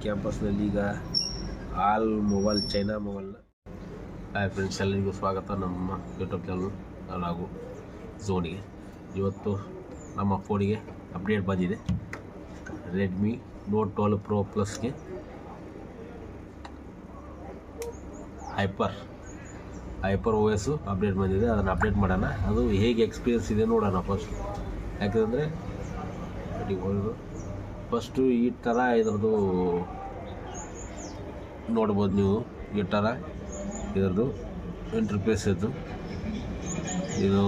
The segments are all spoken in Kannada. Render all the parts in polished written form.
ಕ್ಯಾಂಪಸ್ನಲ್ಲಿ ಈಗ ಆಲ್ ಮೊಬೈಲ್ ಚೈನಾ ಮೊಬೈಲ್ನ ಹಾಯ್ ಫ್ರೆಂಡ್ಸ್, ಎಲ್ಲರಿಗೂ ಸ್ವಾಗತ ನಮ್ಮ ಯೂಟ್ಯೂಬ್ ಚಾನಲ್ ಹಾಗೂ ಝೋನಿಗೆ. ಇವತ್ತು ನಮ್ಮ ಫೋನಿಗೆ ಅಪ್ಡೇಟ್ ಬಂದಿದೆ. ರೆಡ್ಮಿ ನೋಟ್ 12 ಪ್ರೋ ಪ್ಲಸ್ಗೆ ಹೈಪರ್ ಓ ಎಸ್ ಅಪ್ಡೇಟ್ ಬಂದಿದೆ. ಅದನ್ನು ಅಪ್ಡೇಟ್ ಮಾಡೋಣ. ಅದು ಹೇಗೆ ಎಕ್ಸ್ಪೀರಿಯನ್ಸ್ ಇದೆ ನೋಡೋಣ ಫಸ್ಟ್. ಯಾಕೆಂದರೆ ಫಸ್ಟು ಈ ಥರ ಇದರದ್ದು ನೋಡ್ಬೋದು ನೀವು. ಈ ಥರ ಇದರದ್ದು ಇಂಟರ್ಫೇಸ್ ಇದು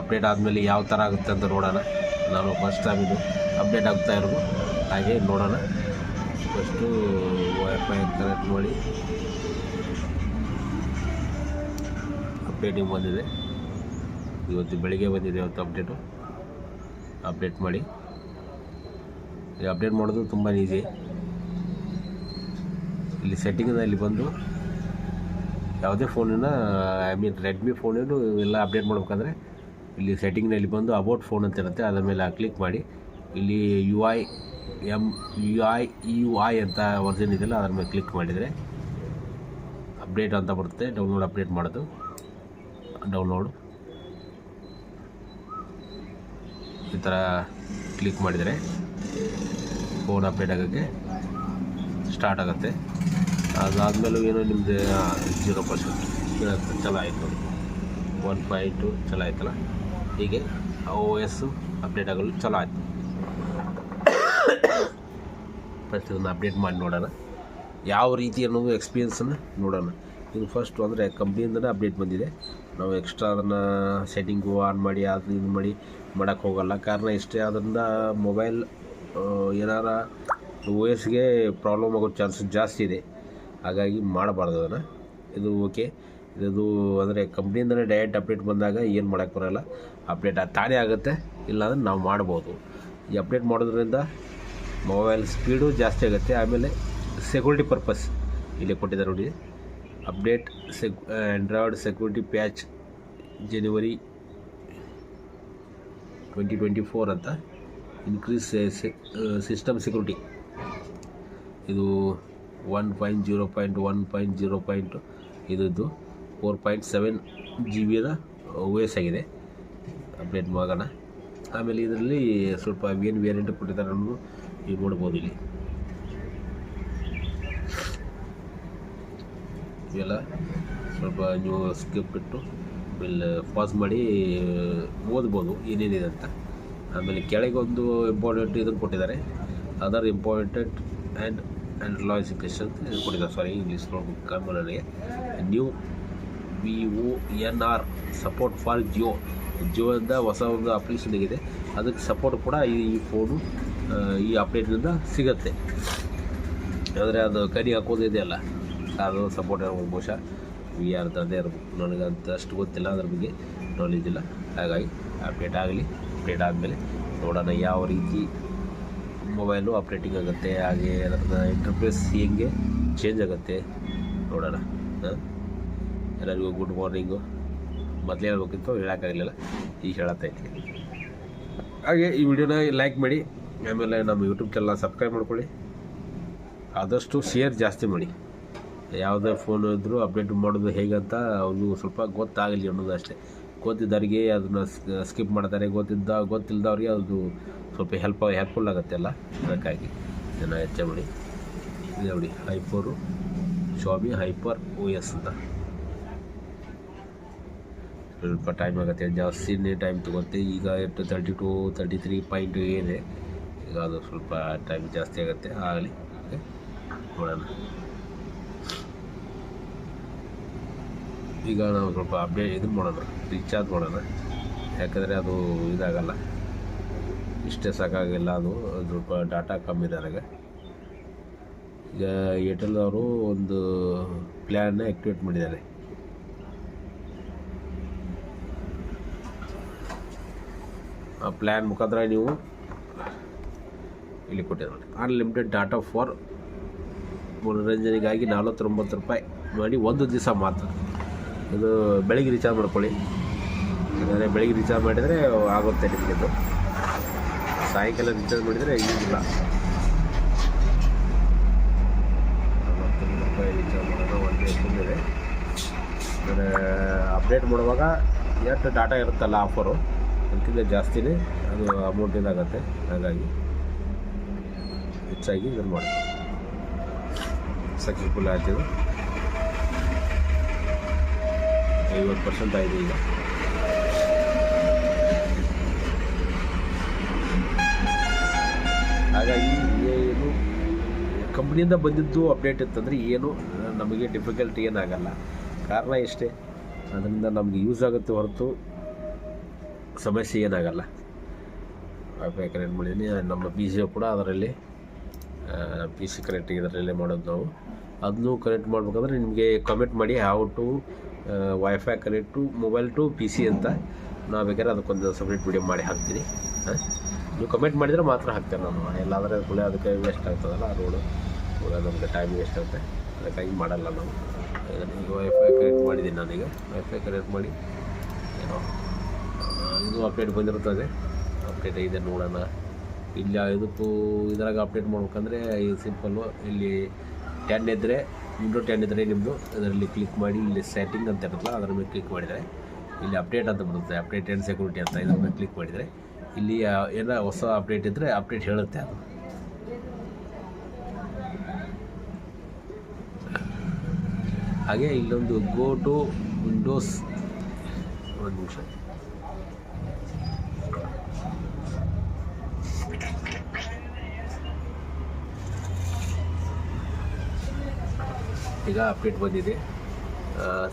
ಅಪ್ಡೇಟ್ ಆದಮೇಲೆ ಯಾವ ಥರ ಆಗುತ್ತೆ ಅಂತ ನೋಡೋಣ. ನಾನು ಫಸ್ಟ್ ಟೈಮ್ ಇದು ಅಪ್ಡೇಟ್ ಆಗ್ತಾ ಇರೋದು, ಹಾಗೆ ನೋಡೋಣ. ಫಸ್ಟು ವೈಫೈ ಕನೆಕ್ಟ್ ಮಾಡಿ ಅಪ್ಡೇಟಿಂಗ್ ಬಂದಿದೆ. ಇವತ್ತು ಬೆಳಿಗ್ಗೆ ಬಂದಿದೆ. ಇವತ್ತು ಅಪ್ಡೇಟ್ ಮಾಡಿ. ಈ ಅಪ್ಡೇಟ್ ಮಾಡೋದು ತುಂಬ ಈಸಿ. ಇಲ್ಲಿ ಸೆಟ್ಟಿಂಗ್ನಲ್ಲಿ ಬಂದು ಯಾವುದೇ ಫೋನಿನ ರೆಡ್ಮಿ ಫೋನಿನ ಎಲ್ಲ ಅಪ್ಡೇಟ್ ಮಾಡ್ಬೇಕಂದ್ರೆ ಇಲ್ಲಿ ಸೆಟ್ಟಿಂಗ್ನಲ್ಲಿ ಬಂದು ಅಬೌಟ್ ಫೋನ್ ಅಂತ ಇರುತ್ತೆ. ಅದರ ಮೇಲೆ ಕ್ಲಿಕ್ ಮಾಡಿ ಇಲ್ಲಿ ಯು ಐ ಅಂತ ವರ್ಜನ್ ಇದೆಯಲ್ಲ, ಅದರ ಮೇಲೆ ಕ್ಲಿಕ್ ಮಾಡಿದರೆ ಅಪ್ಡೇಟ್ ಅಂತ ಬರುತ್ತೆ. ಡೌನ್ಲೋಡ್ ಅಪ್ಡೇಟ್ ಮಾಡೋದು. ಡೌನ್ಲೋಡ್ ಈ ಥರ ಕ್ಲಿಕ್ ಮಾಡಿದರೆ ಫೋನ್ ಅಪ್ಡೇಟ್ ಆಗೋಕ್ಕೆ ಸ್ಟಾರ್ಟ್ ಆಗುತ್ತೆ. ಅದಾದಮೇಲೂ ಏನೋ ನಿಮ್ಮದು 0% ಚಲೋ ಆಯಿತು. 1.2 ಚಲೋ ಆಯ್ತಲ್ಲ. ಹೀಗೆ ಓ ಎಸ್ ಅಪ್ಡೇಟ್ ಆಗಲು ಚಲೋ ಆಯಿತು. ಫಸ್ಟ್ ಇದನ್ನು ಅಪ್ಡೇಟ್ ಮಾಡಿ ನೋಡೋಣ ಯಾವ ರೀತಿ ಅನ್ನೋದು ಎಕ್ಸ್ಪೀರಿಯನ್ಸನ್ನು ನೋಡೋಣ. ಇದು ಫಸ್ಟ್ ಅಂದರೆ ಕಂಪ್ನಿಯಿಂದನೇ ಅಪ್ಡೇಟ್ ಬಂದಿದೆ. ನಾವು ಎಕ್ಸ್ಟ್ರಾ ಅದನ್ನು ಸೆಟ್ಟಿಂಗು ಆನ್ ಮಾಡಿ ಅದು ಇದು ಮಾಡಿ ಮಾಡೋಕ್ಕೆ ಹೋಗಲ್ಲ. ಕಾರಣ ಇಷ್ಟೇ, ಅದರಿಂದ ಮೊಬೈಲ್ ಏನಾರ ಓ ಎಸ್ಗೆ ಪ್ರಾಬ್ಲಮ್ ಆಗೋ ಚಾನ್ಸಸ್ ಜಾಸ್ತಿ ಇದೆ. ಹಾಗಾಗಿ ಮಾಡಬಾರ್ದು ಅದನ್ನು. ಇದು ಓಕೆ. ಇದು ಅಂದರೆ ಕಂಪ್ನಿಯಿಂದಲೇ ಡೈರೆಕ್ಟ್ ಅಪ್ಡೇಟ್ ಬಂದಾಗ ಏನು ಮಾಡೋಕ್ಕೆ ಬರೋಲ್ಲ. ಅಪ್ಡೇಟ್ ತಾನೇ ಆಗುತ್ತೆ, ಇಲ್ಲಾಂದರೆ ನಾವು ಮಾಡ್ಬೋದು. ಈ ಅಪ್ಡೇಟ್ ಮಾಡೋದ್ರಿಂದ ಮೊಬೈಲ್ ಸ್ಪೀಡು ಜಾಸ್ತಿ ಆಗುತ್ತೆ. ಆಮೇಲೆ ಸೆಕ್ಯೂರಿಟಿ ಪರ್ಪಸ್ ಇಲ್ಲಿ ಕೊಟ್ಟಿದ್ದಾರೆ ನೋಡಿ. ಅಪ್ಡೇಟ್ ಆಂಡ್ರಾಯ್ಡ್ ಸೆಕ್ಯೂರಿಟಿ ಪ್ಯಾಚ್ ಜನವರಿ 2024 ಅಂತ ಇನ್ಕ್ರೀಸ್ ಸಿಸ್ಟಮ್ ಸೆಕ್ಯೂರಿಟಿ. ಇದು 1.0.1.0. ಇದು 4.7 GB ಓ ಎಸ್ ಆಗಿದೆ. ಅಪ್ಡೇಟ್ ಮಾಡೋಣ. ಆಮೇಲೆ ಇದರಲ್ಲಿ ಸ್ವಲ್ಪ ಏನು ವೇರಿಯಂಟ್ ಕೊಟ್ಟಿದ್ದಾರೆ ಅನ್ನೋದು ನೀವು ನೋಡ್ಬೋದು. ಇಲ್ಲಿ ಇವೆಲ್ಲ ಸ್ವಲ್ಪ ನೀವು ಸ್ಕಿಪ್ ಬಿಟ್ಟು ಆಮೇಲೆ ಪಾಸ್ ಮಾಡಿ ಓದ್ಬೋದು ಏನೇನಿದೆ ಅಂತ. ಆಮೇಲೆ ಕೆಳಗೆ ಒಂದು ಇಂಪಾರ್ಟೆಂಟ್ ಇದನ್ನು ಕೊಟ್ಟಿದ್ದಾರೆ. ಅದರ್ ಇಂಪಾರ್ಟೆಂಟ್ ಆ್ಯಂಡ್ ಲಾಜಿಫಿಕೇಶನ್ ಕೊಟ್ಟಿದ್ದಾರೆ. ಸಾರಿ, ಇಂಗ್ಲೀಷ್ ನೋಡ್ಬೇಕು ಕನ್ನಡಗೆ. ನ್ಯೂ VONR ಸಪೋರ್ಟ್ ಫಾರ್ ಜಿಯೋಯಿಂದ ಹೊಸ ಒಂದು ಅಪ್ಲಿಕೇಶನ್ ಇದೆ. ಅದಕ್ಕೆ ಸಪೋರ್ಟ್ ಕೂಡ ಈ ಫೋನು ಈ ಅಪ್ಡೇಟ್ನಿಂದ ಸಿಗುತ್ತೆ. ಆದರೆ ಅದು ಕಡಿ ಹಾಕೋದಿದೆ ಅಲ್ಲ, ಅದು ಸಪೋರ್ಟ್ ಇರ್ಬೋದು. ಬಹುಶಃ VR ಅದೇ ಇರ್ಬೋದು. ನನಗಂತ ಅಷ್ಟು ಗೊತ್ತಿಲ್ಲ, ಅದ್ರ ಬಗ್ಗೆ ನಾಲೆಜ್ ಇಲ್ಲ. ಹಾಗಾಗಿ ಅಪ್ಡೇಟ್ ಆಗಲಿ. ಅಪ್ಡೇಟ್ ಆದಮೇಲೆ ನೋಡೋಣ ಯಾವ ರೀತಿ ಮೊಬೈಲು ಅಪ್ಡೇಟಿಂಗ್ ಆಗುತ್ತೆ, ಹಾಗೆ ಅದರ ಇಂಟರ್ಫೇಸ್ ಹೆಂಗೆ ಚೇಂಜ್ ಆಗುತ್ತೆ ನೋಡೋಣ. ಎಲ್ಲರಿಗೂ ಗುಡ್ ಮಾರ್ನಿಂಗು. ಮೊದಲೇ ಹೇಳ್ಬೇಕಿತ್ತು, ಹೇಳೋಕ್ಕಾಗಲಿಲ್ಲ, ಈಗ ಹೇಳತ್ತಾ ಇದ್ದೀನಿ. ಹಾಗೆ ಈ ವಿಡಿಯೋನ ಲೈಕ್ ಮಾಡಿ, ಆಮೇಲೆ ನಮ್ಮ ಯೂಟ್ಯೂಬ್ ಚಾನಲ್ನ ಸಬ್ಸ್ಕ್ರೈಬ್ ಮಾಡ್ಕೊಳ್ಳಿ. ಆದಷ್ಟು ಶೇರ್ ಜಾಸ್ತಿ ಮಾಡಿ. ಯಾವುದೇ ಫೋನ್ ಇದ್ದರೂ ಅಪ್ಡೇಟ್ ಮಾಡೋದು ಹೇಗಂತ ಅವ್ರಿಗೂ ಸ್ವಲ್ಪ ಗೊತ್ತಾಗಲಿ ಅನ್ನೋದು ಅಷ್ಟೇ. ಗೊತ್ತಿದ್ದವರಿಗೆ ಅದನ್ನು ಸ್ಕಿಪ್ ಮಾಡ್ತಾರೆ, ಗೊತ್ತಿಲ್ಲದವ್ರಿಗೆ ಅದು ಸ್ವಲ್ಪ ಹೆಲ್ಪ್ಫುಲ್ ಆಗುತ್ತೆ ಅಲ್ಲ. ಅದಕ್ಕಾಗಿ ಇದನ್ನು ಹೆಚ್ಚು ಮಾಡಿ. ಇದು ನೋಡಿ ಶಾಮಿ ಹೈಪರ್ ಓ ಎಸ್ ಅಂತ. ಸ್ವಲ್ಪ ಟೈಮ್ ಆಗುತ್ತೆ, ಜಾಸ್ತಿನೇ ಟೈಮ್ ತೊಗೊತ್ತೆ. ಈಗ 32-33 ಇದೆ. ಈಗ ಅದು ಸ್ವಲ್ಪ ಟೈಮ್ ಜಾಸ್ತಿ ಆಗುತ್ತೆ. ಆಗಲಿ, ನೋಡೋಣ. ಈಗ ನಾವು ಸ್ವಲ್ಪ ಇದು ಮಾಡೋಣ, ರೀಚಾರ್ಜ್ ಮಾಡೋಣ. ಯಾಕಂದರೆ ಅದು ಇದಾಗಲ್ಲ, ಇಷ್ಟೇ ಸಾಕಾಗಿಲ್ಲ. ಅದು ಸ್ವಲ್ಪ ಡಾಟಾ ಕಮ್ಮಿ ಇದ್ದಾಗ. ಈಗ ಏರ್ಟೆಲ್ ಅವರು ಒಂದು ಪ್ಲ್ಯಾನ್ನ ಆ್ಯಕ್ಟಿವೇಟ್ ಮಾಡಿದ್ದಾರೆ. ಆ ಪ್ಲ್ಯಾನ್ ಮುಖಾಂತರ ನೀವು ಇಲ್ಲಿ ಕೊಟ್ಟಿದ್ದಾರೆ ಅನ್ಲಿಮಿಟೆಡ್ ಡಾಟಾ ಫಾರ್ ಮನೋರಂಜನೆಗಾಗಿ 49 ರೂಪಾಯಿ ಮಾಡಿ ಒಂದು ದಿವಸ ಮಾತ್ರ. ಇದು ಬೆಳಿಗ್ಗೆ ರೀಚಾರ್ಜ್ ಮಾಡ್ಕೊಳ್ಳಿ. ಯಾಕಂದರೆ ಬೆಳಿಗ್ಗೆ ರೀಚಾರ್ಜ್ ಮಾಡಿದರೆ ಆಗುತ್ತೆ ನಿಮಗಿದು. ಸಾಯಂಕಾಲ ರೀಚಾರ್ಜ್ ಮಾಡಿದರೆ ಈಗಿಲ್ಲ. ಆಪ್ಷನ್ ಇದೆ. ಅಂದರೆ ಅಪ್ಡೇಟ್ ಮಾಡುವಾಗ ಎಷ್ಟು ಡಾಟಾ ಇರುತ್ತಲ್ಲ ಆಫರು ಅದಕ್ಕಿಂತ ಜಾಸ್ತಿನೇ ಅದು ಅಮೌಂಟ್ ಇದಾಗುತ್ತೆ. ಹಾಗಾಗಿ ಹೆಚ್ಚಾಗಿ ಇದನ್ನು ಮಾಡಿ ಸಕ್ಸಸ್ಫುಲ್ ಆಗ್ತಿದೆ. 50% ಆಗಿದೆ ಈಗ. ಹಾಗಾಗಿ ಏನು ಕಂಪ್ನಿಯಿಂದ ಬಂದಿದ್ದು ಅಪ್ಡೇಟ್ ಇತ್ತಂದರೆ ಏನು ನಮಗೆ ಡಿಫಿಕಲ್ಟಿ ಏನಾಗಲ್ಲ. ಕಾರಣ ಇಷ್ಟೇ, ಅದರಿಂದ ನಮಗೆ ಯೂಸ್ ಆಗುತ್ತೆ ಹೊರತು ಸಮಸ್ಯೆ ಏನಾಗಲ್ಲ. ವೈಫೈ ಕನೆಕ್ಟ್ ಮಾಡಿದ್ದೀನಿ. ನಮ್ಮ ಪಿ ಸಿ ಕೂಡ ಅದರಲ್ಲಿ ಪಿ ಸಿ ಕನೆಕ್ಟ್ ಇದರಲ್ಲೇ ಮಾಡೋದು ನಾವು. ಅದನ್ನು ಕನೆಕ್ಟ್ ಮಾಡ್ಬೇಕಂದ್ರೆ ನಿಮಗೆ ಕಮೆಂಟ್ ಮಾಡಿ how to wifi connect to mobile to P C ಅಂತ. ನಾವು ಬೇಕಾದ್ರೆ ಅದಕ್ಕೊಂದು ಸಪ್ರೇಟ್ ವಿಡಿಯೋ ಮಾಡಿ ಹಾಕ್ತೀನಿ. ನೀವು ಕಮೆಂಟ್ ಮಾಡಿದರೆ ಮಾತ್ರ ಹಾಕ್ತೇನೆ ನಾನು. ಎಲ್ಲಾದರೆ ಕೂಡ ಅದಕ್ಕೆ ವೇಸ್ಟ್ ಆಗ್ತದಲ್ಲ ರೋಡು ಕೂಡ ನಮಗೆ ಟೈಮ್ ವೇಸ್ಟ್ ಆಗುತ್ತೆ. ಅದಕ್ಕಾಗಿ ಮಾಡಲ್ಲ ನಾವು. ಈಗ ವೈಫೈ ಕನೆಕ್ಟ್ ಮಾಡಿದ್ದೀನಿ ನಾನೀಗ. ವೈಫೈ ಕನೆಕ್ಟ್ ಮಾಡಿ ಏನೋ ಇದು ಅಪ್ಡೇಟ್ ಬಂದಿರ್ತದೆ. ಅಪ್ಡೇಟ್ ಇದೆ ನೋಡೋಣ. ಇಲ್ಲಿ ಇದಕ್ಕೂ ಇದ್ರಾಗ ಅಪ್ಡೇಟ್ ಮಾಡ್ಬೇಕಂದ್ರೆ ಇದು ಸಿಂಪಲ್ಲು. ಇಲ್ಲಿ 10 ಇದ್ದರೆ ವಿಂಡೋ 10 ಇದ್ದರೆ ನಿಮ್ಮದು ಅದರಲ್ಲಿ ಕ್ಲಿಕ್ ಮಾಡಿ ಇಲ್ಲಿ ಸೆಟ್ಟಿಂಗ್ ಅಂತ ಇರುತ್ತಲ್ಲ ಅದರ ಮೇಲೆ ಕ್ಲಿಕ್ ಮಾಡಿದರೆ ಇಲ್ಲಿ ಅಪ್ಡೇಟ್ ಅಂತ ಬರುತ್ತೆ. ಅಪ್ಡೇಟ್ ಆ್ಯಂಡ್ ಸೆಕ್ಯೂರಿಟಿ ಅಂತ ಇದರ ಮೇಲೆ ಕ್ಲಿಕ್ ಮಾಡಿದರೆ ಇಲ್ಲಿ ಏನೋ ಹೊಸ ಅಪ್ಡೇಟ್ ಇದ್ದರೆ ಅಪ್ಡೇಟ್ ಹೇಳುತ್ತೆ ಅದು. ಹಾಗೆ ಇಲ್ಲೊಂದು ಗೋ ಟು ವಿಂಡೋಸ್, ಒಂದು ನಿಮಿಷ, ಈಗ ಅಪ್ಡೇಟ್ ಬಂದಿದೆ.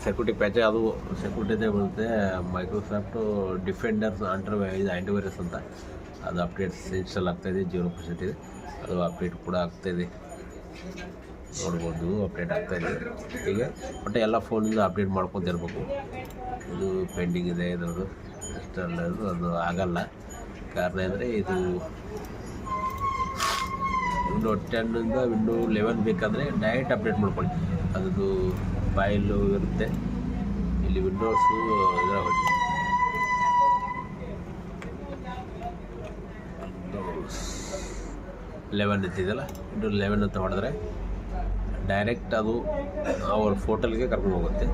ಸೆಕ್ಯೂರಿಟಿ ಪ್ಯಾಚ್ ಅದು ಸೆಕ್ಯೂರಿಟಿದೇ ಬರುತ್ತೆ. ಮೈಕ್ರೋಸಾಫ್ಟು ಡಿಫೆಂಡರ್ ಇದು ಆ್ಯಂಟಿವೈರಸ್ ಅಂತ ಅದು ಅಪ್ಡೇಟ್ಸ್ ಇನ್ಸ್ಟಾಲ್ ಆಗ್ತಾಯಿದೆ. 0% ಇದೆ. ಅದು ಅಪ್ಡೇಟ್ ಕೂಡ ಆಗ್ತಾಯಿದೆ, ನೋಡ್ಬೋದು. ಅಪ್ಡೇಟ್ ಆಗ್ತಾಯಿದೆ. ಹೀಗೆ ಬಟ್ ಎಲ್ಲ ಫೋನಿಂದ ಅಪ್ಡೇಟ್ ಮಾಡ್ಕೊತಿರ್ಬೇಕು. ಇದು ಪೆಂಡಿಂಗ್ ಇದೆ ಇದರದ್ದು ಇನ್ಸ್ಟಾಲ್. ಅದು ಆಗಲ್ಲ. ಕಾರಣ ಅಂದರೆ ಇದು ವಿಂಡೋ 10ಇಂದ ವಿಂಡೋ 11 ಬೇಕಾದರೆ ಡೈರೆಕ್ಟ್ ಅಪ್ಡೇಟ್ ಮಾಡ್ಕೊಳ್ಳಿ. ಅದರದ್ದು ಫೈಲು ಇರುತ್ತೆ. ಇಲ್ಲಿ ವಿಂಡೋಸು ಇದರ ವಿಂಡೋಸ್ 11 ಇದ್ದಿದ್ದಲ್ಲ, ವಿಂಡೋಸ್ 11 ಅಂತ ಮಾಡಿದ್ರೆ ಡೈರೆಕ್ಟ್ ಅದು ಅವ್ರ ಫೋಟಲ್ಗೆ ಕರ್ಕೊಂಡು ಹೋಗುತ್ತೆ.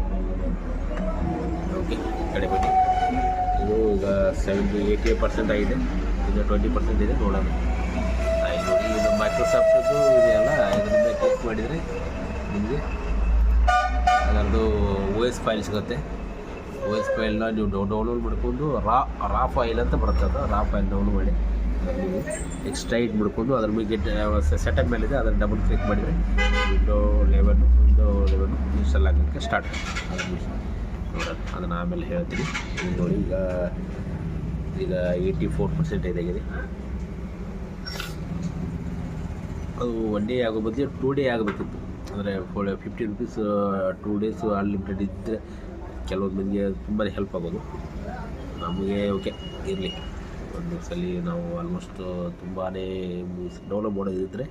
ಓಕೆ, ಕಡೆ ಬನ್ನಿ. ಇದು ಈಗ 70-80% ಆಗಿದೆ. ಇದು 20% ಇದೆ. ನೋಡೋಣ. ನೋಡಿ, ಇದು ಮೈಕ್ರೋಸಾಫ್ಟದ್ದು ಇದೆಯಲ್ಲ, ಇದರಿಂದ ಕ್ಲಿಕ್ ಮಾಡಿದರೆ ನಿಮಗೆ ಅದರದ್ದು OS ಫೈಲ್ ಸಿಗುತ್ತೆ. OS ಫೈಲ್ನ ನೀವು ಡೌನ್ಲೋಡ್ ಮಾಡ್ಕೊಂಡು ರಾ ಫೈಲ್ ಅಂತ ಬರುತ್ತೆ. ಅದು ರಾ ಫೈಲ್ ಡೌನ್ಲೋಡ್ ಮಾಡಿ ನೀವು ಎಕ್ಸ್ಟ್ರೈಟ್ ಮಾಡ್ಕೊಂಡು ಅದ್ರ ಮೇಲೆ ಸೆಟಪ್ ಮೇಲಿದೆ ಅದನ್ನು ಡಬಲ್ ಕ್ಲಿಕ್ ಮಾಡಿದರೆ ವಿಂಡೋ 11 ಇನ್ಸ್ಟಾಲ್ ಆಗೋಕ್ಕೆ ಸ್ಟಾರ್ಟ್ ಆಗುತ್ತೆ. ನೋಡೋಣ, ಅದನ್ನು ಆಮೇಲೆ ಹೇಳ್ತೀನಿ. ನೋಡಿ, ಈಗ 84% ಇದಾಗಿದೆ. ಅದು 1 ಡೇ ಆಗೋ ಬದಲು 2 ಡೇ ಆಗಬೇಕಿತ್ತು. ಅಂದರೆ 50 ರೂಪೀಸ್ 2 ಡೇಸು ಅನ್ಲಿಮಿಟೆಡ್ ಇದ್ದರೆ ಕೆಲವೊಂದು ಮಂದಿಗೆ ತುಂಬಾ ಹೆಲ್ಪ್ ಆಗೋದು. ನಮಗೆ ಓಕೆ ಇರಲಿ, ಒಂದು ಸಲ ನಾವು ಆಲ್ಮೋಸ್ಟ್ ತುಂಬಾ ಡೌನ್ಲೋಡ್ ಮಾಡೋದಿದ್ದರೆ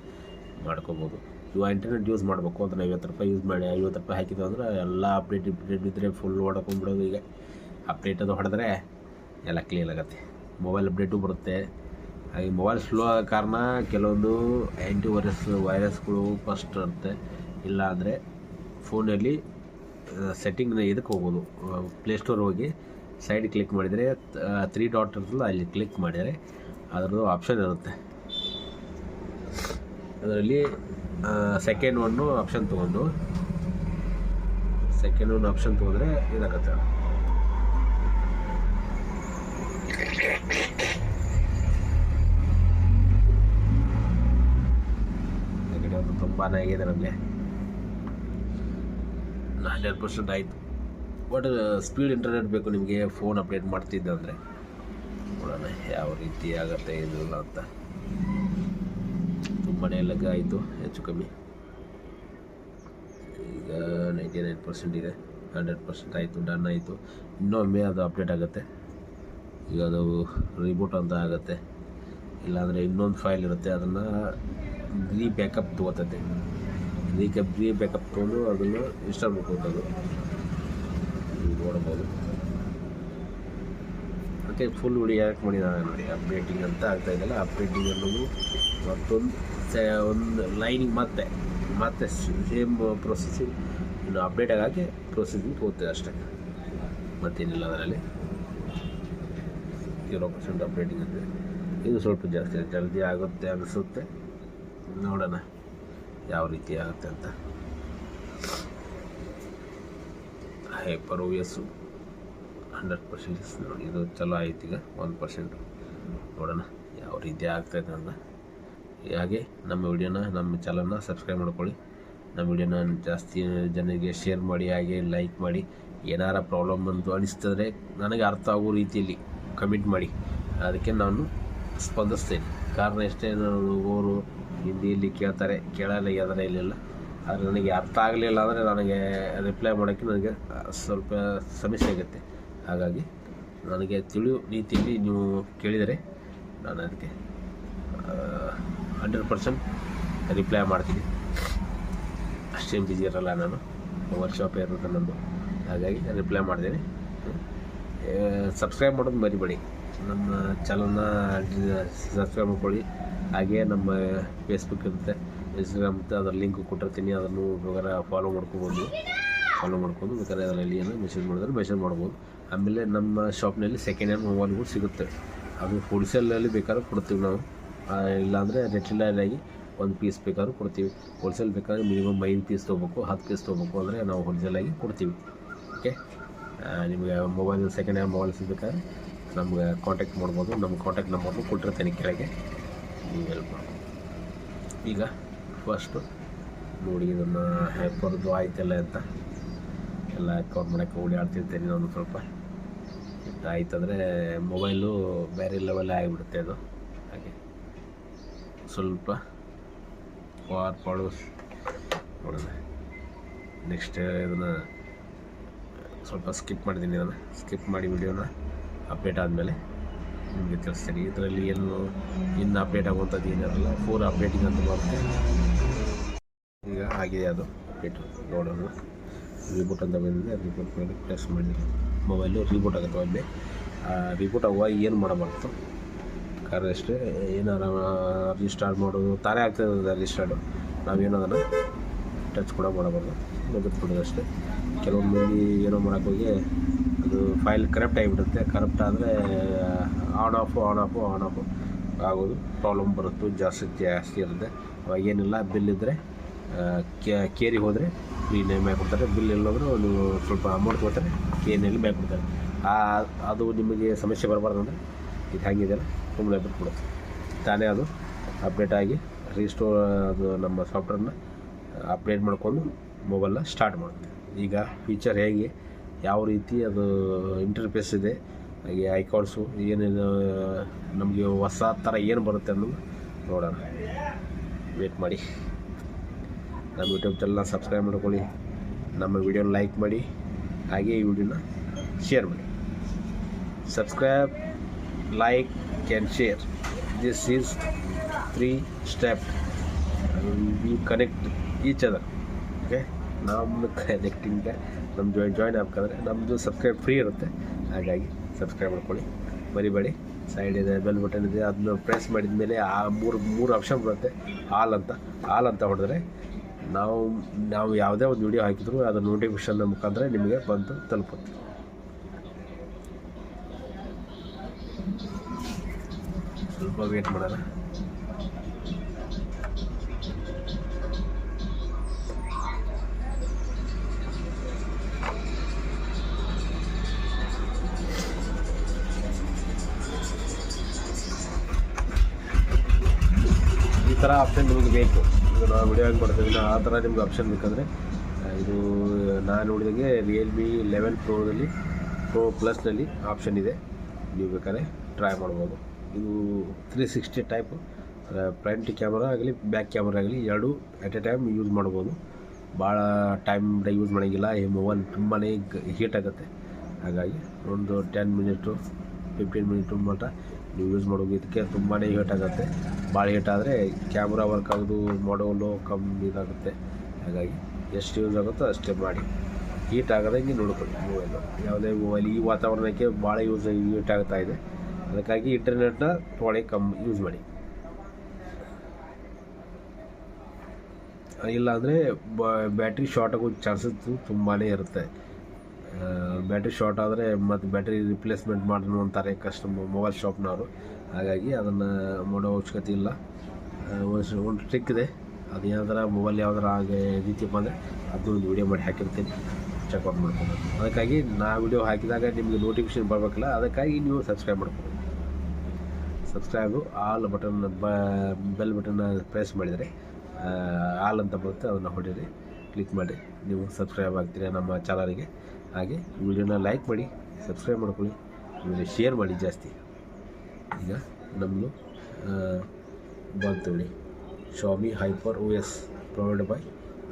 ಮಾಡ್ಕೋಬೋದು. ಇವಾಗ ಇಂಟರ್ನೆಟ್ ಯೂಸ್ ಮಾಡಬೇಕು ಅಂತ ನಾವು 50 ರೂಪಾಯಿ ಯೂಸ್ ಮಾಡಿ 50 ರೂಪಾಯಿ ಹಾಕಿದ್ವಿ ಅಂದ್ರೆ ಎಲ್ಲ ಅಪ್ಡೇಟ್ ಇದ್ದರೆ ಫುಲ್ ಹೊಡ್ಕೊಂಡ್ಬಿಡೋದು. ಈಗ ಅಪ್ಡೇಟ್ ಅದು ಹೊಡೆದ್ರೆ ಎಲ್ಲ ಕ್ಲಿಯರ್ ಆಗುತ್ತೆ. ಮೊಬೈಲ್ ಅಪ್ಡೇಟು ಬರುತ್ತೆ. ಹಾಗೆ ಮೊಬೈಲ್ ಸ್ಲೋ ಆಗೋ ಕಾರಣ ಕೆಲವೊಂದು ವೈರಸ್ಗಳು ಫಸ್ಟ್ ಇರುತ್ತೆ. ಇಲ್ಲ ಅಂದರೆ ಫೋನಲ್ಲಿ ಸೆಟ್ಟಿಂಗ್ನ ಇದಕ್ಕೆ ಹೋಗೋದು, ಪ್ಲೇಸ್ಟೋರ್ ಹೋಗಿ ಸೈಡ್ ಕ್ಲಿಕ್ ಮಾಡಿದರೆ 3 ಡಾಟ್ ಇರ್ತಲ್ಲ, ಅಲ್ಲಿ ಕ್ಲಿಕ್ ಮಾಡಿದರೆ ಅದರದ್ದು ಆಪ್ಷನ್ ಇರುತ್ತೆ. ಅದರಲ್ಲಿ ಸೆಕೆಂಡ್ ಒನ್ ಆಪ್ಷನ್ ತೊಗೊಂಡ್ರೆ ಇದಾಗುತ್ತೆ. ತುಂಬಾ ಆಗಿದೆ ನಮಗೆ. 100% ಆಯಿತು. ಬಟ್ ಸ್ಪೀಡ್ ಇಂಟರ್ನೆಟ್ ಬೇಕು ನಿಮಗೆ ಫೋನ್ ಅಪ್ಡೇಟ್ ಮಾಡ್ತಿದ್ದೆ ಅಂದರೆ. ನೋಡೋಣ ಯಾವ ರೀತಿ ಆಗುತ್ತೆ ಇದು ಅಂತ. ತುಂಬಾ ಲಗ್ ಆಯಿತು, ಹೆಚ್ಚು ಕಮ್ಮಿ. ಈಗ 99% ಇದೆ. 100% ಆಯಿತು, ಡನ್ ಆಯಿತು. ಇನ್ನೊಮ್ಮೆ ಅದು ಅಪ್ಡೇಟ್ ಆಗುತ್ತೆ. ಈಗ ಅದು ರಿಬೂಟ್ ಅಂತ ಆಗುತ್ತೆ. ಇಲ್ಲಾಂದರೆ ಇನ್ನೊಂದು ಫೈಲ್ ಇರುತ್ತೆ, ಅದನ್ನು ಬ್ಯಾಕಪ್ ತೊಗೋತೈತೆ. ಬ್ಯಾಕಪ್ ತೊಗೊಂಡು ಅದನ್ನು ಇನ್ಸ್ಟಾಲ್ ಮಾಡ್ಕೊಬೋದು. ನೋಡ್ಬೋದು. ಮತ್ತು ಫುಲ್ ವಿಡಿಯೋ ಯಾಕೆ ಮಾಡಿದ್ದಾರೆ ನೋಡಿ. ಅಪ್ಡೇಟಿಂಗ್ ಅಂತ ಆಗ್ತಾಯಿದ್ದಲ್ಲ, ಅಪ್ಡೇಟಿಂಗ್ ಅನ್ನೋದು ಮತ್ತೊಂದು ಒಂದು ಲೈನಿಗೆ ಮತ್ತೆ ಸೇಮ್ ಪ್ರೊಸೆಸಿಂಗ್ ಇನ್ನು ಅಪ್ಡೇಟ್ ಆಗೋಕ್ಕೆ ಪ್ರೊಸೀಜಿಂಗ್ ಹೋಗ್ತದೆ ಅಷ್ಟೇ, ಮತ್ತೇನಿಲ್ಲ ಅದರಲ್ಲಿ. 0% ಅಪ್ಡೇಟಿಂಗ್ ಅಂದರೆ ಇದು ಸ್ವಲ್ಪ ಜಾಸ್ತಿ ಜಲ್ದಿ ಆಗುತ್ತೆ ಅನಿಸುತ್ತೆ. ನೋಡೋಣ ಯಾವ ರೀತಿ ಆಗುತ್ತೆ ಅಂತ. ಹೈಪರ್ OS 100% ನೋಡಿ, ಇದು ಚಲೋ ಆಯ್ತು. ಈಗ 1% ನೋಡೋಣ ಯಾವ ರೀತಿ ಆಗ್ತಾಯಿದೆ ಅಂತ. ಹಾಗೆ ನಮ್ಮ ವಿಡಿಯೋನ, ನಮ್ಮ ಚಾನಲ್ನ ಸಬ್ಸ್ಕ್ರೈಬ್ ಮಾಡ್ಕೊಳ್ಳಿ. ನಮ್ಮ ವಿಡಿಯೋನ ಜಾಸ್ತಿ ಜನರಿಗೆ ಶೇರ್ ಮಾಡಿ, ಹಾಗೆ ಲೈಕ್ ಮಾಡಿ. ಏನಾರ ಪ್ರಾಬ್ಲಮ್ ಅಂತ ಅನಿಸ್ತಂದರೆ ನನಗೆ ಅರ್ಥ ಆಗೋ ರೀತಿಯಲ್ಲಿ ಕಮೆಂಟ್ ಮಾಡಿ, ಅದಕ್ಕೆ ನಾನು ಸ್ಪಂದಿಸ್ತೇನೆ. ಕಾರಣ ಎಷ್ಟೇ, ಅವರು ಹಿಂದಿಯಲ್ಲಿ ಕೇಳಲ್ಲ ಯಾವ್ದಾರ ಇರಲಿಲ್ಲ. ಆದರೆ ನನಗೆ ಅರ್ಥ ಆಗಲಿಲ್ಲ ಅಂದರೆ ನನಗೆ ರಿಪ್ಲೈ ಮಾಡೋಕ್ಕೆ ನನಗೆ ಸ್ವಲ್ಪ ಸಮಸ್ಯೆ ಆಗುತ್ತೆ. ಹಾಗಾಗಿ ನನಗೆ ತಿಳಿಯೋ ರೀತಿಯಲ್ಲಿ ನೀವು ಕೇಳಿದರೆ ನಾನು ಅದಕ್ಕೆ 100% ರಿಪ್ಲೈ ಮಾಡ್ತೀನಿ. ಅಷ್ಟೇನು ಬಿಜಿ ಇರಲ್ಲ, ನಾನು ವರ್ಕ್ಶಾಪ್ ಇರುತ್ತೆ ನಮ್ಮದು. ಹಾಗಾಗಿ ರಿಪ್ಲೈ ಮಾಡ್ತೀನಿ. ಸಬ್ಸ್ಕ್ರೈಬ್ ಮಾಡೋದು ಮರಿಬೇಡಿ. ನಮ್ಮ ಚಾನಲ್ನ ಸಬ್ಸ್ಕ್ರೈಬ್ ಮಾಡ್ಕೊಳ್ಳಿ. ಹಾಗೆ ನಮ್ಮ ಫೇಸ್ಬುಕ್ ಇರುತ್ತೆ, ಇನ್ಸ್ಟಾಗ್ರಾಮ್ ಇರುತ್ತೆ, ಅದರ ಲಿಂಕ್ ಕೊಟ್ಟಿರ್ತೀನಿ. ಅದನ್ನು ಬೇಕಾದ್ರೆ ಫಾಲೋ ಮಾಡ್ಕೊಂಡು ಬೇಕಾದ್ರೆ ಅದರಲ್ಲಿ ಏನೋ ಮೆಸೇಜ್ ಮಾಡಿದ್ರೆ ಮೆಸೇಜ್ ಮಾಡ್ಬೋದು. ಆಮೇಲೆ ನಮ್ಮ ಶಾಪ್ನಲ್ಲಿ ಸೆಕೆಂಡ್ ಹ್ಯಾಂಡ್ ಮೊಬೈಲ್ಗಳು ಸಿಗುತ್ತೆ. ಅದು ಹೋಲ್ಸೇಲಲ್ಲಿ ಬೇಕಾದ್ರೆ ಕೊಡ್ತೀವಿ ನಾವು. ಇಲ್ಲಾಂದರೆ ರಿಟೇಲಾಗಿ 1 ಪೀಸ್ ಬೇಕಾದ್ರೂ ಕೊಡ್ತೀವಿ. ಹೋಲ್ಸೇಲ್ ಬೇಕಾದ್ರೆ ಮಿನಿಮಮ್ 5 ಪೀಸ್ ತೊಗೋಬೇಕು, 10 ಪೀಸ್ ತೊಗೋಬೇಕು ಅಂದರೆ ನಾವು ಹೋಲ್ಸೇಲಾಗಿ ಕೊಡ್ತೀವಿ. ಓಕೆ, ನಿಮಗೆ ಮೊಬೈಲ್ ಸೆಕೆಂಡ್ ಹ್ಯಾಂಡ್ ಮೊಬೈಲ್ ಸಿಗಬೇಕಾದ್ರೆ ನಮ್ಗೆ ಕಾಂಟ್ಯಾಕ್ಟ್ ಮಾಡ್ಬೋದು. ನಮ್ಮ ಕಾಂಟ್ಯಾಕ್ಟ್ ನಂಬರ್ನು ಕೊಟ್ಟಿರ್ತೀನಿ ಕೆಳಗೆ, ನೀವು ಹೆಲ್ಪ್ ಮಾಡ್ಬೋದು. ಈಗ ಫಸ್ಟು ನೋಡಿ, ಇದನ್ನು ಹೈಪರ್ದು ಆಯ್ತಲ್ಲ ಅಂತ ಎಲ್ಲ ಕವರ್ ಮಾಡೋಕ್ಕೆ ಓಡಾಡ್ತಿರ್ತೀನಿ ನಾನು. ಸ್ವಲ್ಪ ಆಯ್ತಂದರೆ ಮೊಬೈಲು ಬೇರೆ ಲೆವೆಲ್ ಆಗಿಬಿಡುತ್ತೆ ಅದು. ಹಾಗೆ ಸ್ವಲ್ಪ ಫಾರ್ವರ್ಡ್ ನೋಡೋಣ. ನೆಕ್ಸ್ಟ್ ಇದನ್ನು ಸ್ವಲ್ಪ ಸ್ಕಿಪ್ ಮಾಡಿದ್ದೀನಿ. ಇದನ್ನು ಸ್ಕಿಪ್ ಮಾಡಿ ವಿಡಿಯೋನ ಅಪ್ಡೇಟ್ ಆದಮೇಲೆ ನಿಮಗೆ ತಿಳಿಸ್ತೀನಿ. ಇದರಲ್ಲಿ ಏನು ಇನ್ನು ಅಪ್ಡೇಟ್ ಆಗುವಂಥದ್ದು ಏನಿರಲ್ಲ, 4 ಅಪ್ಡೇಟಿಂಗ್ ಅಂತ ಬರುತ್ತೆ. ಈಗ ಆಗಿದೆ ಅದು ಅಪ್ಡೇಟು. ನೋಡೋಣ, ರೀಬೂಟ್ ಅಂತ ಬಂದಿದೆ. ರೀಬೂಟ್ ಮೇಲೆ ಪ್ರೆಸ್ ಮಾಡಿ ಮೊಬೈಲು ರೀಬೂಟ್ ಆಗುತ್ತೆ. ಒಮ್ಮೆ ರೀಬೂಟ್ ಆಗುವಾಗ ಏನು ಮಾಡಬಾರ್ದು, ಕಾರಣ ಅಷ್ಟೇ, ಏನಾರ ರೀಸ್ಟಾರ್ಟ್ ಮಾಡೋದು ತಾನೇ ಆಗ್ತದೆ. ರೀಸ್ಟಾರ್ಟು ನಾವೇನು ಅದನ್ನು ಟಚ್ ಕೂಡ ಮಾಡಬಾರ್ದು, ಮುಗಿದ್ಬಿಡೋದು ಅಷ್ಟೇ. ಕೆಲವೊಂದು ಮಂದಿ ಏನೋ ಮಾಡೋಕ್ಕೋಗಿ ಅದು ಫೈಲ್ ಕರಪ್ಟ್ ಆಗಿಬಿಡುತ್ತೆ. ಕರಪ್ಟ್ ಆದರೆ ಆನ್ ಆಫು ಆಗೋದು ಪ್ರಾಬ್ಲಮ್ ಬರುತ್ತೆ. ಜಾಸ್ತಿ ಇರುತ್ತೆ. ಅವಾಗ ಏನಿಲ್ಲ, ಬಿಲ್ ಇದ್ದರೆ ಕೇರಿ ಹೋದರೆ ಫ್ರೀನೇ ಬ್ಯಾಕ್ ಕೊಡ್ತಾರೆ. ಬಿಲ್ ಇಲ್ಲಂದ್ರೆ ಒಂದು ಸ್ವಲ್ಪ ಅಮೌಂಟ್ ಕೊಡ್ತಾರೆ, ಕೇರಿನಲ್ಲಿ ಬ್ಯಾಕ್ ಕೊಡ್ತಾರೆ. ಅದು ನಿಮಗೆ ಸಮಸ್ಯೆ ಬರಬಾರ್ದು ಅಂದರೆ ಇದು ಹಾಗಿದೆಯಲ್ಲ, ಸುಮ್ಮನೆ ಬಿಟ್ಬಿಡುತ್ತೆ. ತಾನೇ ಅದು ಅಪ್ಡೇಟ್ ಆಗಿ ರೀಸ್ಟೋರ್, ಅದು ನಮ್ಮ ಸಾಫ್ಟ್ವೇರ್ನ ಅಪ್ಡೇಟ್ ಮಾಡ್ಕೊಂಡು ಮೊಬೈಲ್ನ ಸ್ಟಾರ್ಟ್ ಮಾಡುತ್ತೆ. ಈಗ ಫೀಚರ್ ಹೇಗೆ, ಯಾವ ರೀತಿ ಅದು ಇಂಟರ್ಫೇಸ್ ಇದೆ, ಹಾಗೆ ಐಕಾನ್ಸು ಏನೇನು ನಮಗೆ ಹೊಸ ಥರ ಏನು ಬರುತ್ತೆ ಅನ್ನೋದು ನೋಡೋಣ. ವೇಟ್ ಮಾಡಿ. ನಮ್ಮ ಯೂಟ್ಯೂಬ್ ಚಾನಲ್ನ ಸಬ್ಸ್ಕ್ರೈಬ್ ಮಾಡ್ಕೊಳ್ಳಿ, ನಮ್ಮ ವಿಡಿಯೋನ ಲೈಕ್ ಮಾಡಿ, ಹಾಗೆ ಈ ವಿಡಿಯೋನ ಶೇರ್ ಮಾಡಿ. Subscribe, like and share. This is 3 step. We connect each other. Okay, ನಮ್ಮ ಕನೆಕ್ಟಿಂಗ್ ನಮ್ಮ ಜಾಯ್ನ್ ಆಗ್ಬೇಕಾದ್ರೆ ನಮ್ಮದು ಸಬ್ಸ್ಕ್ರೈಬ್ ಫ್ರೀ ಇರುತ್ತೆ. ಹಾಗಾಗಿ ಸಬ್ಸ್ಕ್ರೈಬ್ ಮಾಡ್ಕೊಳ್ಳಿ, ಮರಿಬೇಡಿ. ಸೈಡ್ ಇದೆ, ಬೆಲ್ ಬಟನ್ ಇದೆ, ಅದನ್ನ ಪ್ರೆಸ್ ಮಾಡಿದ ಮೇಲೆ ಆ ಮೂರು ಆಪ್ಷನ್ ಬರುತ್ತೆ. ಆಲ್ ಅಂತ ಹೊಡೆದ್ರೆ ನಾವು ಯಾವುದೇ ಒಂದು ವಿಡಿಯೋ ಹಾಕಿದ್ರು ಅದರ ನೋಟಿಫಿಕೇಷನ್ ಮುಖಾಂತರ ನಿಮಗೆ ಬಂದು ತಲುಪುತ್ತೆ. ಸ್ವಲ್ಪ ವೇಟ್ ಮಾಡೋಣ. ಈ ಥರ ಆಪ್ಷನ್ ನಿಮಗೆ ಬೇಕು. ಈಗ ನಾವು ವಿಡಿಯೋ ಆಗಿ ಮಾಡ್ತೀವಿ, ಆ ಥರ ನಿಮ್ಗೆ ಆಪ್ಷನ್ ಬೇಕಂದರೆ ಇದು ನಾನು ನೋಡಿದಾಗೆ ರಿಯಲ್ಮಿ 11 Pro ಪ್ಲಸ್ನಲ್ಲಿ ಆಪ್ಷನ್ ಇದೆ. ನೀವು ಬೇಕಾದ್ರೆ ಟ್ರೈ ಮಾಡ್ಬೋದು. ಇದು 360 ಟೈಪ್ ಫ್ರಂಟ್ ಕ್ಯಾಮರಾ ಆಗಲಿ ಬ್ಯಾಕ್ ಕ್ಯಾಮರಾ ಆಗಲಿ ಎರಡೂ ಎಟ್ ಎ ಟೈಮ್ ಯೂಸ್ ಮಾಡ್ಬೋದು. ಭಾಳ ಟೈಮ್ ಯೂಸ್ ಮಾಡೋಂಗಿಲ್ಲ. ಈ ಮೊಬೈಲ್ ತುಂಬಾ ಹೀಟ್ ಆಗುತ್ತೆ. ಹಾಗಾಗಿ ಒಂದು 10 ಮಿನಿಟು 15 ಮಿನಿಟು ಮಟ್ಟ ನೀವು ಯೂಸ್ ಮಾಡೋದು. ಇದಕ್ಕೆ ತುಂಬಾ ಹೀಟ್ ಆಗುತ್ತೆ. ಭಾಳ ಹೀಟ್ ಆದರೆ ಕ್ಯಾಮ್ರಾ ವರ್ಕ್ ಆಗೋದು ಮಾಡೋಲು ಕಮ್ಮಿ ಇದಾಗುತ್ತೆ. ಹಾಗಾಗಿ ಎಷ್ಟು ಯೂಸ್ ಆಗುತ್ತೋ ಅಷ್ಟೇ ಮಾಡಿ. ಹೀಟ್ ಆಗದಂಗೆ ನೋಡ್ಕೊಳ್ಳಿ ಮೊಬೈಲು. ಯಾವುದೇ ಮೊಬೈಲ್ ಈ ವಾತಾವರಣಕ್ಕೆ ಭಾಳ ಹೀಟ್ ಆಗ್ತಾ ಇದೆ. ಅದಕ್ಕಾಗಿ ಇಂಟರ್ನೆಟ್ನ ತೊಗೊಳ್ಳಿ, ಯೂಸ್ ಮಾಡಿ. ಇಲ್ಲಾಂದರೆ ಬ್ಯಾಟ್ರಿ ಶಾರ್ಟ್ ಆಗೋ ಚಾನ್ಸಸ್ ತುಂಬಾ ಇರುತ್ತೆ. ಬ್ಯಾಟ್ರಿ ಶಾರ್ಟ್ ಆದರೆ ಮತ್ತು ಬ್ಯಾಟ್ರಿ ರಿಪ್ಲೇಸ್ಮೆಂಟ್ ಮಾಡೋಣ ಅಂತಾರೆ ಮೊಬೈಲ್ ಶಾಪ್ನವರು. ಹಾಗಾಗಿ ಅದನ್ನು ಮಾಡೋ ಅವಶ್ಯಕತೆ ಇಲ್ಲ. ಒಂದು ಟ್ರಿಕ್ ಇದೆ, ಅದು ಯಾವ್ದಾರ ಮೊಬೈಲ್ ಯಾವ್ದಾರ ಹಾಗೆ ರೀತಿ ಬಂದರೆ ಅದು ಒಂದು ವೀಡಿಯೋ ಮಾಡಿ ಹಾಕಿರ್ತೀನಿ, ಚೆಕ್ಔಟ್ ಮಾಡ್ಕೊಂಡು. ಅದಕ್ಕಾಗಿ ನಾ ವೀಡಿಯೋ ಹಾಕಿದಾಗ ನಿಮಗೆ ನೋಟಿಫಿಕೇಷನ್ ಬರಬೇಕಲ್ಲ, ಅದಕ್ಕಾಗಿ ನೀವು ಸಬ್ಸ್ಕ್ರೈಬ್ ಮಾಡ್ಕೊಂಡು ಸಬ್ಸ್ಕ್ರೈಬು ಆಲ್ ಬಟನ್ ಬೆಲ್ ಬಟನ್ನ ಪ್ರೆಸ್ ಮಾಡಿದರೆ ಆಲ್ ಅಂತ ಬರುತ್ತೆ, ಅದನ್ನು ಹೊಡೀರಿ, ಕ್ಲಿಕ್ ಮಾಡಿ ನೀವು ಸಬ್ಸ್ಕ್ರೈಬ್ ಆಗ್ತೀರಿ ನಮ್ಮ ಚಾನಲ್ಗೆ. ಹಾಗೆ ವಿಡಿಯೋನ ಲೈಕ್ ಮಾಡಿ, ಸಬ್ಸ್ಕ್ರೈಬ್ ಮಾಡ್ಕೊಳ್ಳಿ, ವಿಡಿಯೋ ಶೇರ್ ಮಾಡಿ ಜಾಸ್ತಿ. ಈಗ ನಮ್ಮದು ಬಂತೇಳಿ Shami hyper OS provide by,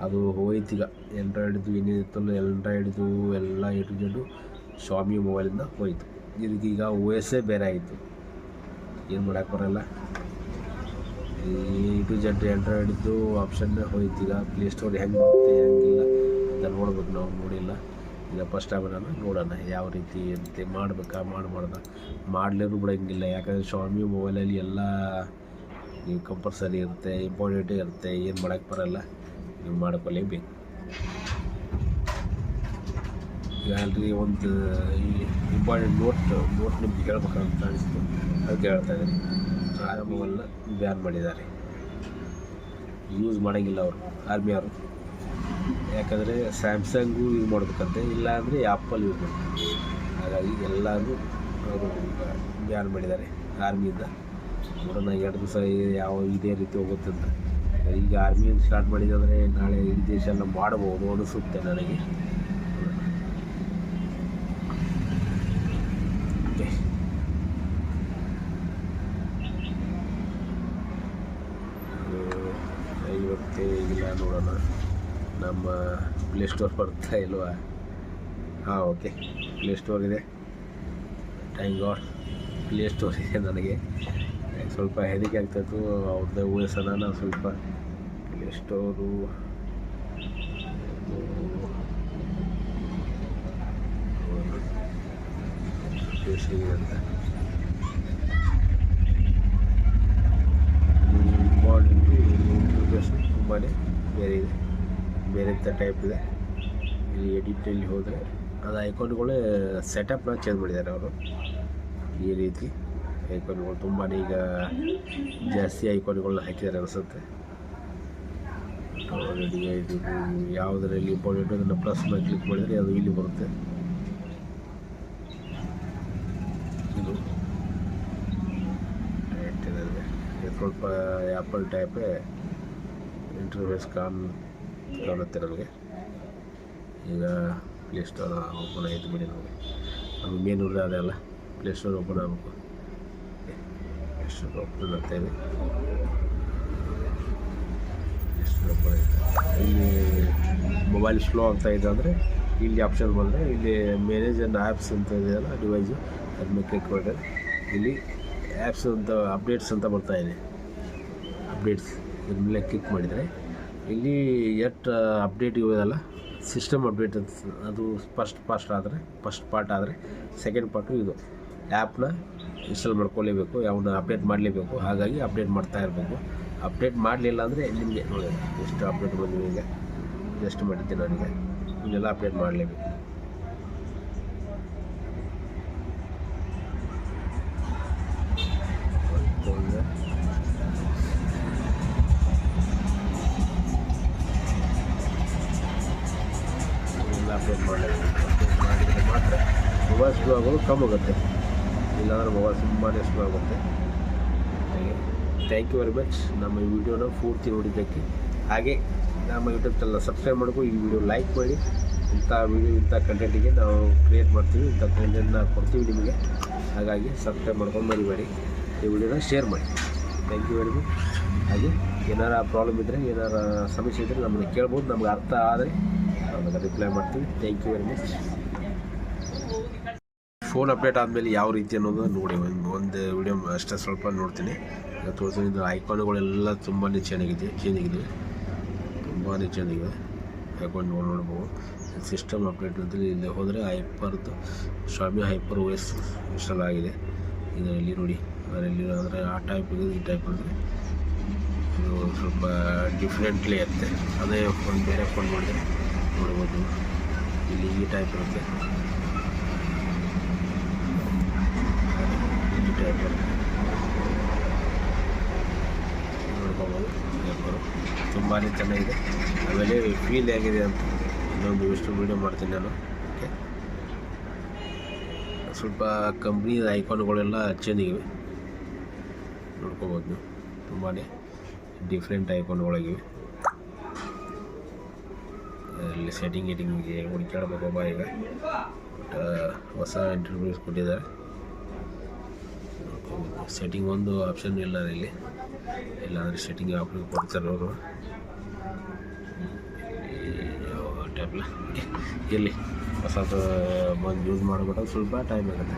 ಅದು ಹೋಯ್ತೀಗ ಆ್ಯಂಡ್ರಾಯ್ಡ್ದು ಏನೇನಿತ್ತಲ್ಲ ಆ್ಯಂಡ್ರಾಯ್ಡ್ದು ಎಲ್ಲ A to Z ಶಾಮಿ ಮೊಬೈಲಿಂದ ಹೋಯಿತು. ಇದಕ್ಕೀಗ OS ಬೇರೆ ಆಯಿತು, ಏನು ಮಾಡೋಕ್ಕೆ ಬರೋಲ್ಲ. A to Z ಆ್ಯಂಡ್ರಾಯ್ಡ್ದು ಆಪ್ಷನ್ನೇ ಹೋಯ್ತೀಗ. ಪ್ಲೇಸ್ಟೋರ್ ಹೆಂಗೆ ಬರುತ್ತೆ ಹೆಂಗಿಲ್ಲ ಅಂತ ನೋಡ್ಬೇಕು, ನಾವು ನೋಡಿಲ್ಲ. ಈಗ ಫಸ್ಟ್ ಟೈಮ್ ನೋಡೋಣ ಯಾವ ರೀತಿ ಅಂತ ಮಾಡಬೇಕಾ ಮಾಡಲೇನು ಬಿಡೋಂಗಿಲ್ಲ. ಯಾಕಂದರೆ ಶಾಮಿ ಮೊಬೈಲಲ್ಲಿ ಎಲ್ಲ ನೀವು ಕಂಪಲ್ಸರಿ ಇರುತ್ತೆ, ಇಂಪಾರ್ಟೆಂಟ್ ಇರುತ್ತೆ, ಏನು ಮಾಡೋಕ್ಕೆ ಬರೋಲ್ಲ, ನೀವು ಮಾಡ್ಕೊಳ್ಳೇಬೇಕು. ಈಗ ಆಲ್ರೆಡಿ ಒಂದು ಇಂಪಾರ್ಟೆಂಟ್ ನೋಟ್ ನಿಮ್ಗೆ ಹೇಳ್ಬೇಕಂತ ಅನಿಸ್ತು, ಅದಕ್ಕೆ ಹೇಳ್ತಾ ಇದ್ದೀನಿ. ಆ ಮೊಬೈಲ್ನ ಬ್ಯಾನ್ ಮಾಡಿದ್ದಾರೆ, ಯೂಸ್ ಮಾಡೋಂಗಿಲ್ಲ ಅವರು ಆರ್ಮಿಯವರು. ಯಾಕಂದರೆ ಸ್ಯಾಮ್ಸಂಗು ಯೂಸ್ ಮಾಡಬೇಕಂತೆ, ಇಲ್ಲಾಂದರೆ ಆ್ಯಪಲ್ ಯೂಸ್ ಮಾಡಬೇಕು. ಹಾಗಾಗಿ ಎಲ್ಲರೂ ಅವರು ಬ್ಯಾನ್ ಮಾಡಿದ್ದಾರೆ ಆರ್ಮಿಯಿಂದ. ನೋಡೋಣ 2 ದಿವಸ ಯಾವ ಇದೇ ರೀತಿ ಹೋಗುತ್ತೆ ಅಂತ. ಈಗ ಆರ್ಮಿಯಿಂದ ಸ್ಟಾರ್ಟ್ ಮಾಡಿದರೆ ನಾಳೆ ಈ ದೇಶ ಎಲ್ಲ ಮಾಡ್ಬೋದು ಅನಿಸುತ್ತೆ ನನಗೆ. ಇವತ್ತೇ ಇಲ್ಲ, ನೋಡೋಣ ನಮ್ಮ ಪ್ಲೇಸ್ಟೋರ್ ಬರ್ತಾ ಇಲ್ವಾ. ಹಾಂ, ಓಕೆ, ಪ್ಲೇಸ್ಟೋರ್ ಇದೆ, ಥ್ಯಾಂಕ್ ಗಾಡ್ ಪ್ಲೇಸ್ಟೋರ್ ಇದೆ. ನನಗೆ ಸ್ವಲ್ಪ ಹೆದರಿಕೆ ಆಗ್ತಾಯಿತ್ತು ಅವ್ರದ್ದು OS ನಾನು ಸ್ವಲ್ಪ ಪ್ಲೇಸ್ಟೋರು ಅಂತ ತುಂಬಾ ಬೇರೆ ಇದೆ, ಬೇರೆ ಟೈಪ್ ಇದೆ. ಇಲ್ಲಿ ಎಡಿಟಲ್ಲಿ ಹೋದರೆ ಅದು ಐಕಾನ್ಗಳೇ ಸೆಟಪ್ನ ಚೇಂಜ್ ಮಾಡಿದ್ದಾರೆ ಅವರು. ಈ ರೀತಿ ಐಕಾನ್ಗಳು ತುಂಬಾ ಈಗ ಜಾಸ್ತಿ ಐಕಾನ್ಗಳನ್ನ ಹಾಕಿದ್ದಾರೆ ಅನಿಸುತ್ತೆ. ಆಲ್ರೆಡಿ ಇದು ಯಾವುದರಲ್ಲಿ ಇಂಪಾರ್ಟೆಂಟ್ ಅದನ್ನು ಪ್ಲಸ್ ಮೇಲೆ ಕ್ಲಿಕ್ ಮಾಡಿದರೆ ಅದು ಇಲ್ಲಿ ಬರುತ್ತೆ. ಇದು ಸ್ವಲ್ಪ ಆ್ಯಪಲ್ ಟೈಪೇ ಇಂಟರ್ಫೇಸ್ ಕಾಣುತ್ತೆ ನನಗೆ. ಈಗ ಪ್ಲೇಸ್ಟೋರ್ ಓಪನ್ ಆಯಿತು ಬಿಡಿ, ನಮಗೆ ಮೇನ್ ನೋಡಿದ್ರೆ ಅದೆಲ್ಲ ಪ್ಲೇಸ್ಟೋರ್ ಓಪನ್ ಆಗಬೇಕು. ಪ್ಲೇಸ್ಟೋರ್ ಓಪನ್ ಆಗ್ತಾಯಿದೆ, ಪ್ಲೇಸ್ಟೋರ್ ಓಪನ್ ಆಯಿತು. ಇಲ್ಲಿ ಮೊಬೈಲ್ ಸ್ಲೋ ಆಗ್ತಾಯಿದೆ ಅಂದರೆ ಇಲ್ಲಿ ಆಪ್ಷನ್ ಬಂದರೆ ಇಲ್ಲಿ ಮ್ಯಾನೇಜ್ ಆ್ಯಂಡ್ ಆ್ಯಪ್ಸ್ ಅಂತ ಇದೆಯಲ್ಲ ಡಿವೈಸು, ಅದನ್ನ ಕ್ಲಿಕ್ ಮಾಡಿದ್ರೆ ಇಲ್ಲಿ ಆ್ಯಪ್ಸ್ ಅಂತ ಅಪ್ಡೇಟ್ಸ್ ಅಂತ ಬರ್ತಾಯಿದೆ. ಅಪ್ಡೇಟ್ಸ್ ಇದ್ರ ಮೇಲೆ ಕ್ಲಿಕ್ ಮಾಡಿದರೆ ಇಲ್ಲಿ ಅಪ್ಡೇಟ್ ಇರೋದಲ್ಲ, ಸಿಸ್ಟಮ್ ಅಪ್ಡೇಟ್ ಅಂತ, ಅದು ಫಸ್ಟ್ ಪಾರ್ಟ್ ಆದರೆ ಸೆಕೆಂಡ್ ಪಾರ್ಟು ಇದು ಆ್ಯಪ್ನ ಇನ್ಸ್ಟಾಲ್ ಮಾಡ್ಕೊಳ್ಳೇಬೇಕು, ಯಾವನ್ನ ಅಪ್ಡೇಟ್ ಮಾಡಲೇಬೇಕು. ಹಾಗಾಗಿ ಅಪ್ಡೇಟ್ ಮಾಡ್ತಾ ಇರಬೇಕು. ಅಪ್ಡೇಟ್ ಮಾಡಲಿಲ್ಲ ಅಂದರೆ ನಿಮಗೆ ನೋಡಿ ಎಷ್ಟು ಅಪ್ಡೇಟ್ ಬಂದಿದೆ. ಈಗ ಎಷ್ಟು ಮಾಡಿದ್ದೆ ನನಗೆ, ಇದೆಲ್ಲ ಅಪ್ಡೇಟ್ ಮಾಡಲೇಬೇಕು. ಅಪ್ಡೇಟ್ ಮಾಡಿದರೆ ಮಾತ್ರ ಮೊಬೈಲ್ ಸ್ಲೋ ಆಗೋದು ಕಮ್ಮಿ ಆಗುತ್ತೆ, ಇಲ್ಲಾಂದರೆ ಮೊಬೈಲ್ ತುಂಬಾ ಸ್ಲೋ ಆಗುತ್ತೆ. ಥ್ಯಾಂಕ್ ಯು ವೆರಿ ಮಚ್ ನಮ್ಮ ಈ ವಿಡಿಯೋನ ಪೂರ್ತಿ ನೋಡಿದ್ದಕ್ಕೆ. ಹಾಗೆ ನಮ್ಮ ಯೂಟ್ಯೂಬ್ ಚಾನಲ್ ಸಬ್ಸ್ಕ್ರೈಬ್ ಮಾಡ್ಕೊ, ಈ ವಿಡಿಯೋ ಲೈಕ್ ಮಾಡಿ. ಇಂಥ ಕಂಟೆಂಟಿಗೆ ನಾವು ಕ್ರಿಯೇಟ್ ಮಾಡ್ತೀವಿ, ಇಂಥ ಕಂಟೆಂಟ್ನ ಕೊಡ್ತೀವಿ ನಿಮಗೆ. ಹಾಗಾಗಿ ಸಬ್ಸ್ಕ್ರೈಬ್ ಮಾಡ್ಕೊಂಡು ಮರಿಬೇಡಿ, ಈ ವಿಡಿಯೋನ ಶೇರ್ ಮಾಡಿ. Thank you very much. ಹಾಗೆ ಏನಾರ ಪ್ರಾಬ್ಲಮ್ ಇದ್ದರೆ, ಏನಾರ ಸಮಸ್ಯೆ ಇದ್ದರೆ ನಮ್ಮನ್ನು ಕೇಳ್ಬೋದು, ನಮ್ಗೆ ಅರ್ಥ ಆದರೆ ಅದಕ್ಕೆ ರಿಪ್ಲೈ ಮಾಡ್ತೀವಿ. Thank you very much. Phone update ಆದಮೇಲೆ ಯಾವ ರೀತಿ ಅನ್ನೋದು ನೋಡಿ, ಒಂದು ವಿಡಿಯೋ ಅಷ್ಟೇ ಸ್ವಲ್ಪ ನೋಡ್ತೀನಿ. ತೋರಿಸಿದ ಐಕಾನ್ಗಳೆಲ್ಲ ತುಂಬಾ ಚೇಂಜ್ ಆಗಿದೆ, ತುಂಬಾ ಚೇಂಜ್ ಆಗಿದೆ. ಐಕಾನ್ ನೋಡ್ಬೋದು. ಸಿಸ್ಟಮ್ ಅಪ್ಡೇಟ್ ಅಂತ ಇಲ್ಲಿ ಹೋದರೆ ಶಾಮಿ ಹೈಪರ್ OS ಇನ್ಸ್ಟಾಲ್ ಆಗಿದೆ. ಇದರಲ್ಲಿ ನೋಡಿ, ಅದರಲ್ಲಿ ಅಂದರೆ ಆ ಟೈಪ್ ಇದೆ, ಈ ಟೈಪ್ ಅಂದರೆ ಇದು ಸ್ವಲ್ಪ ಡಿಫ್ರೆಂಟ್ಲಿ ಇರುತ್ತೆ. ಅದೇ ಫೋನ್ ಬೇರೆ ಫೋನ್ ಮಾಡಿದ್ರೆ ನೋಡ್ಬೋದು, ಇಲ್ಲಿ ಈ ಟೈಪ್ ಇರುತ್ತೆ, ಈ ಟೈಪ್ ಇರುತ್ತೆ ನೋಡ್ಕೊಬೋದು. ತುಂಬಾ ಚೆನ್ನಾಗಿದೆ. ಆಮೇಲೆ ಫೀಲ್ ಹೇಗಿದೆ ಅಂತ ಇನ್ನೊಂದು ಇಷ್ಟು ವೀಡಿಯೋ ಮಾಡ್ತೀನಿ ನಾನು. ಓಕೆ, ಸ್ವಲ್ಪ ಕಂಪ್ನಿ ಐಕಾನ್ಗಳೆಲ್ಲ ಚೇಂಜ್ ಆಗಿವೆ ನೋಡ್ಕೋಬೋದು ನೀವು. ತುಂಬಾ ಡಿಫ್ರೆಂಟ್ ಐಕಾನ್ಗಳಾಗಿವೆ. ಇಲ್ಲಿ ಸೆಟ್ಟಿಂಗಿಗೆ ಹುಡುಕಾಡ್ಬೇಕಪ್ಪ ಈಗ. ಹೊಸ ಇಂಟರ್ವ್ಯೂಸ್ ಕೊಟ್ಟಿದ್ದಾರೆ. ಸೆಟ್ಟಿಂಗ್ ಒಂದು ಆಪ್ಷನ್ ಇಲ್ಲ ಇಲ್ಲಿ, ಇಲ್ಲಾಂದರೆ ಸೆಟ್ಟಿಂಗ್ ಆಪ್ಷನ್ ಕೊಡ್ತಾರೆ ಅವರು. ಟ್ಯಾಬ್ಲ ಇರಲಿ, ಹೊಸದು ಬಂದು ಯೂಸ್ ಮಾಡಿಬಿಟ್ಟು ಸ್ವಲ್ಪ ಟೈಮ್ ಆಗುತ್ತೆ.